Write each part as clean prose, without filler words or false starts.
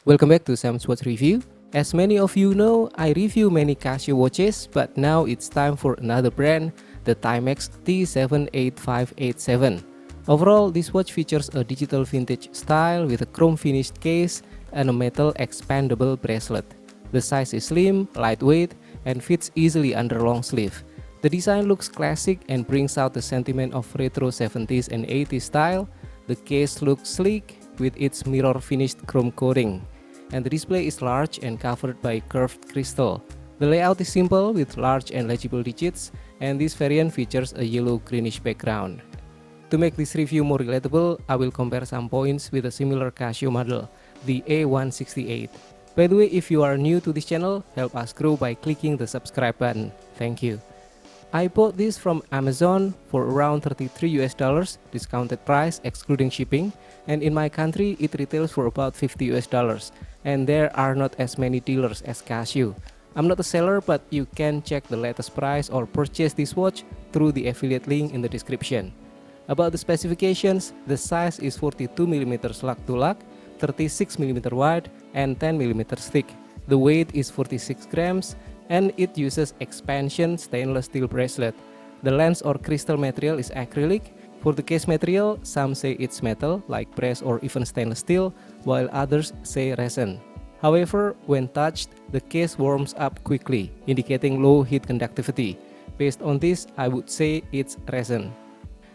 Welcome back to Sam's Watch Review. As many of you know, I review many Casio watches, but now it's time for another brand, the Timex T78587. Overall, this watch features a digital vintage style with a chrome finished case and a metal expandable bracelet. The size is slim, lightweight, and fits easily under long sleeve. The design looks classic and brings out the sentiment of retro 70s and 80s style. The case looks sleek with its mirror finished chrome coating, and the display is large and covered by curved crystal. The layout is simple with large and legible digits, and this variant features a yellow-greenish background. To make this review more relatable, I will compare some points with a similar Casio model, the A168. By the way, if you are new to this channel, help us grow by clicking the subscribe button. Thank you. I bought this from Amazon for around $33 discounted price excluding shipping, and in my country it retails for about $50, and there are not as many dealers as Casio. I'm not a seller, but you can check the latest price or purchase this watch through the affiliate link in the description. About the specifications, the size is 42mm lug to lug, 36mm wide, and 10mm thick. The weight is 46 grams, and it uses expansion stainless steel bracelet. The lens or crystal material is acrylic. For the case material, some say it's metal like brass or even stainless steel, while others say resin. However, when touched, the case warms up quickly, indicating low heat conductivity. Based on this, I would say it's resin.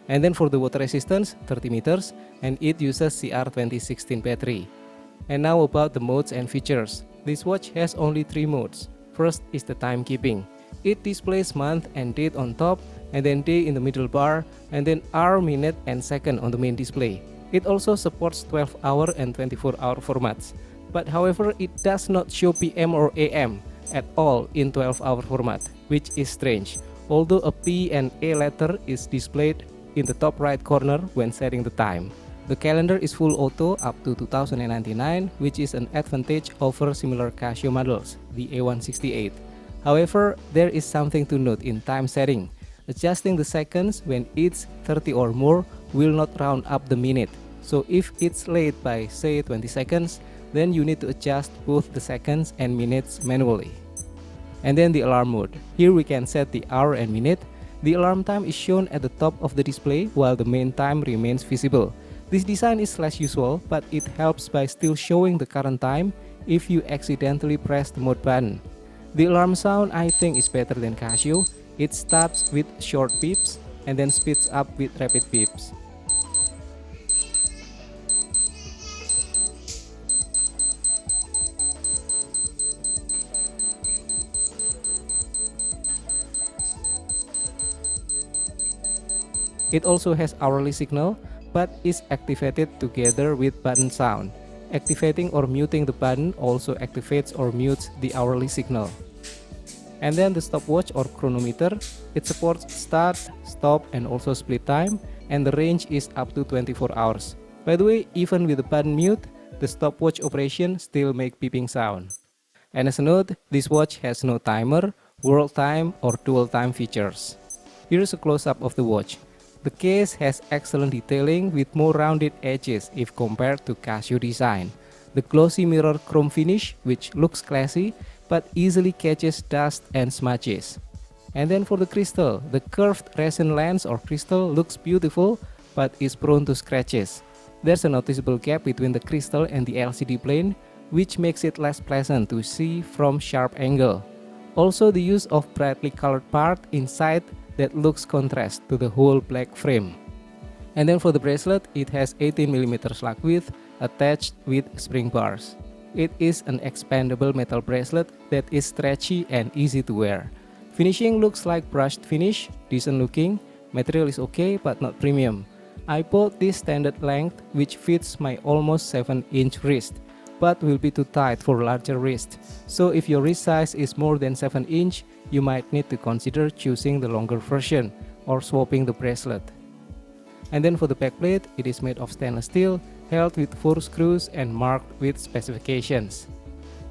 And then for the water resistance, 30 meters, and it uses CR2016 battery. And now about the modes and features. This watch has only 3 modes. First is the timekeeping. It displays month and date on top, and then day in the middle bar, and then hour, minute, and second on the main display. It also supports 12-hour and 24-hour formats. But however, it does not show PM or AM at all in 12-hour format, which is strange, although a P and A letter is displayed in the top right corner when setting the time. The calendar is full auto up to 2099, which is an advantage over similar Casio models, the A168. However, there is something to note in time setting. Adjusting the seconds when it's 30 or more will not round up the minute. So if it's late by say 20 seconds, then you need to adjust both the seconds and minutes manually. And then the alarm mode. Here we can set the hour and minute. The alarm time is shown at the top of the display while the main time remains visible. This design is less usual, but it helps by still showing the current time if you accidentally press the mode button. The alarm sound I think is better than Casio. It starts with short beeps and then speeds up with rapid beeps. It also has hourly signal, but is activated together with button sound. Activating or muting the button also activates or mutes the hourly signal. And then the stopwatch or chronometer. It supports start, stop, and also split time, and the range is up to 24 hours. By the way, even with the button mute, the stopwatch operation still make beeping sound. And as a note, this watch has no timer, world time, or dual time features. Here is a close-up of the watch. The case has excellent detailing with more rounded edges if compared to Casio design. The glossy mirror chrome finish, which looks classy, but easily catches dust and smudges. And then for the crystal, the curved resin lens or crystal looks beautiful, but is prone to scratches. There's a noticeable gap between the crystal and the LCD plane, which makes it less pleasant to see from sharp angle. Also, the use of brightly colored part inside that looks contrast to the whole black frame. And then for the bracelet, it has 18mm lug width attached with spring bars. It is an expandable metal bracelet that is stretchy and easy to wear. Finishing looks like brushed finish, decent looking. Material is okay but not premium. I bought this standard length which fits my almost 7-inch wrist, but will be too tight for larger wrist. So if your wrist size is more than 7 inch, you might need to consider choosing the longer version or swapping the bracelet. And then for the backplate, it is made of stainless steel, held with 4 screws and marked with specifications.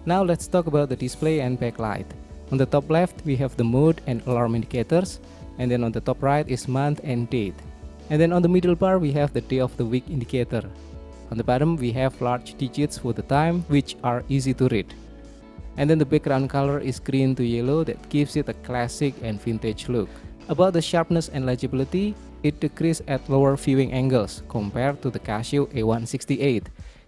Now let's talk about the display and backlight. On the top left, we have the mode and alarm indicators, and then on the top right is month and date. And then on the middle bar, we have the day of the week indicator. On the bottom we have large digits for the time, which are easy to read. And then the background color is green to yellow that gives it a classic and vintage look. About the sharpness and legibility, it decreases at lower viewing angles compared to the Casio A168.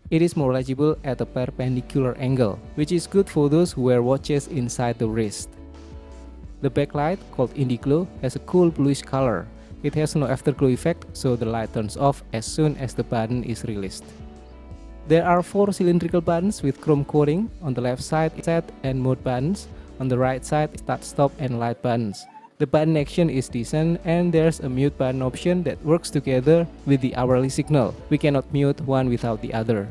It is more legible at a perpendicular angle, which is good for those who wear watches inside the wrist. The backlight, called Indiglo, has a cool bluish color. It has no afterglow effect, so the light turns off as soon as the button is released. There are 4 cylindrical buttons with chrome coating. On the left side, set and mode buttons. On the right side, start, stop and light buttons. The button action is decent, and there's a mute button option that works together with the hourly signal. We cannot mute one without the other.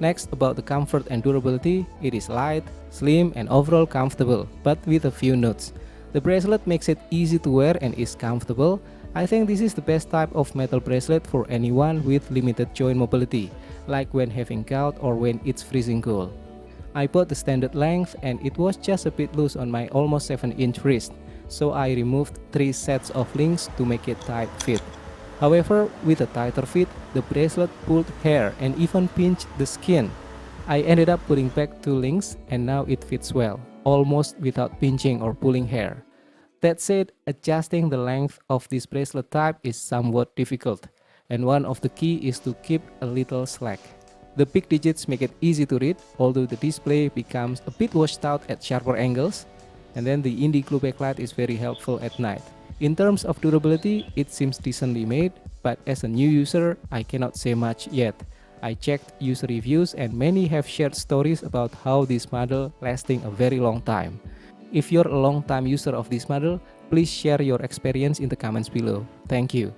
Next, about the comfort and durability, it is light, slim and overall comfortable, but with a few notes. The bracelet makes it easy to wear and is comfortable. I think this is the best type of metal bracelet for anyone with limited joint mobility, like when having gout or when it's freezing cold. I bought the standard length and it was just a bit loose on my almost 7-inch wrist, so I removed 3 sets of links to make it tight fit. However, with a tighter fit, the bracelet pulled hair and even pinched the skin. I ended up putting back 2 links and now it fits well, almost without pinching or pulling hair. That said, adjusting the length of this bracelet type is somewhat difficult, and one of the key is to keep a little slack. The big digits make it easy to read, although the display becomes a bit washed out at sharper angles, and then the Indiglo backlight is very helpful at night. In terms of durability, it seems decently made, but as a new user, I cannot say much yet. I checked user reviews and many have shared stories about how this model lasting a very long time. If you're a long-time user of this model, please share your experience in the comments below. Thank you.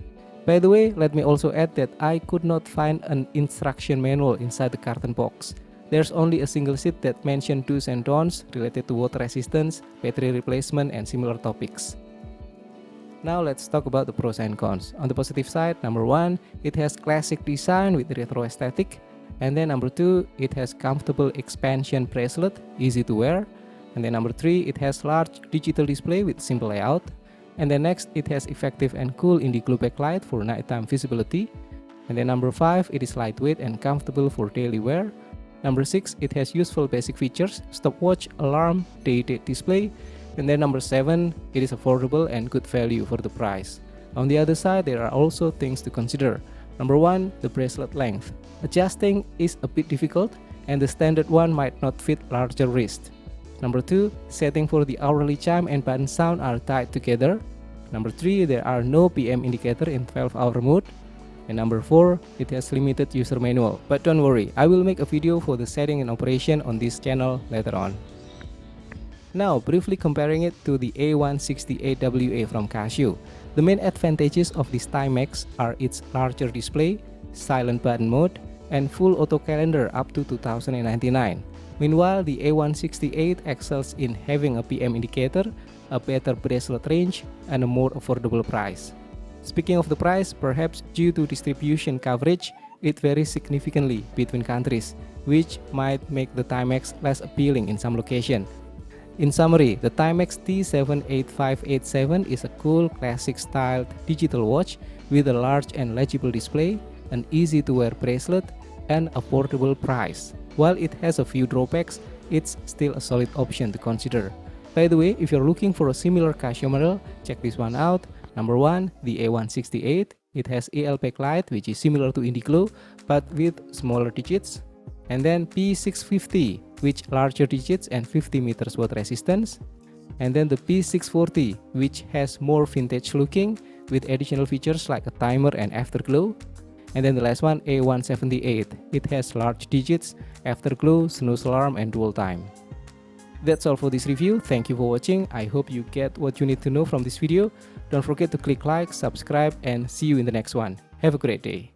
By the way, let me also add that I could not find an instruction manual inside the carton box. There's only a single sheet that mentions do's and don'ts related to water resistance, battery replacement, and similar topics. Now let's talk about the pros and cons. On the positive side, number 1, it has classic design with retro aesthetic. And then number 2, it has comfortable expansion bracelet, easy to wear. And then number 3, it has large digital display with simple layout. And then next, it has effective and cool Indiglo backlight for nighttime visibility. And then number 5, it is lightweight and comfortable for daily wear. Number 6, it has useful basic features, stopwatch, alarm, day-date display. And then number 7, it is affordable and good value for the price. On the other side, there are also things to consider. Number 1, the bracelet length. Adjusting is a bit difficult and the standard one might not fit larger wrist. Number 2, setting for the hourly chime and button sound are tied together. Number 3, there are no PM indicator in 12-hour mode. And number 4, it has limited user manual. But don't worry, I will make a video for the setting and operation on this channel later on. Now, briefly comparing it to the A168WA from Casio. The main advantages of this Timex are its larger display, silent button mode, and full auto calendar up to 2099. Meanwhile, the A168 excels in having a PM indicator, a better bracelet range, and a more affordable price. Speaking of the price, perhaps due to distribution coverage, it varies significantly between countries, which might make the Timex less appealing in some locations. In summary, the Timex T78587 is a cool, classic-styled digital watch with a large and legible display, an easy-to-wear bracelet, and affordable price. While it has a few drawbacks, it's still a solid option to consider. By the way, if you're looking for a similar Casio model, check this one out. Number 1, the A168. It has EL backlight, which is similar to Indiglo, but with smaller digits. And then P650, which larger digits and 50 meters water resistance. And then the P640, which has more vintage looking with additional features like a timer and afterglow. And then the last one, A178. It has large digits, afterglow, snooze alarm, and dual time. That's all for this review. Thank you for watching. I hope you get what you need to know from this video. Don't forget to click like, subscribe, and see you in the next one. Have a great day.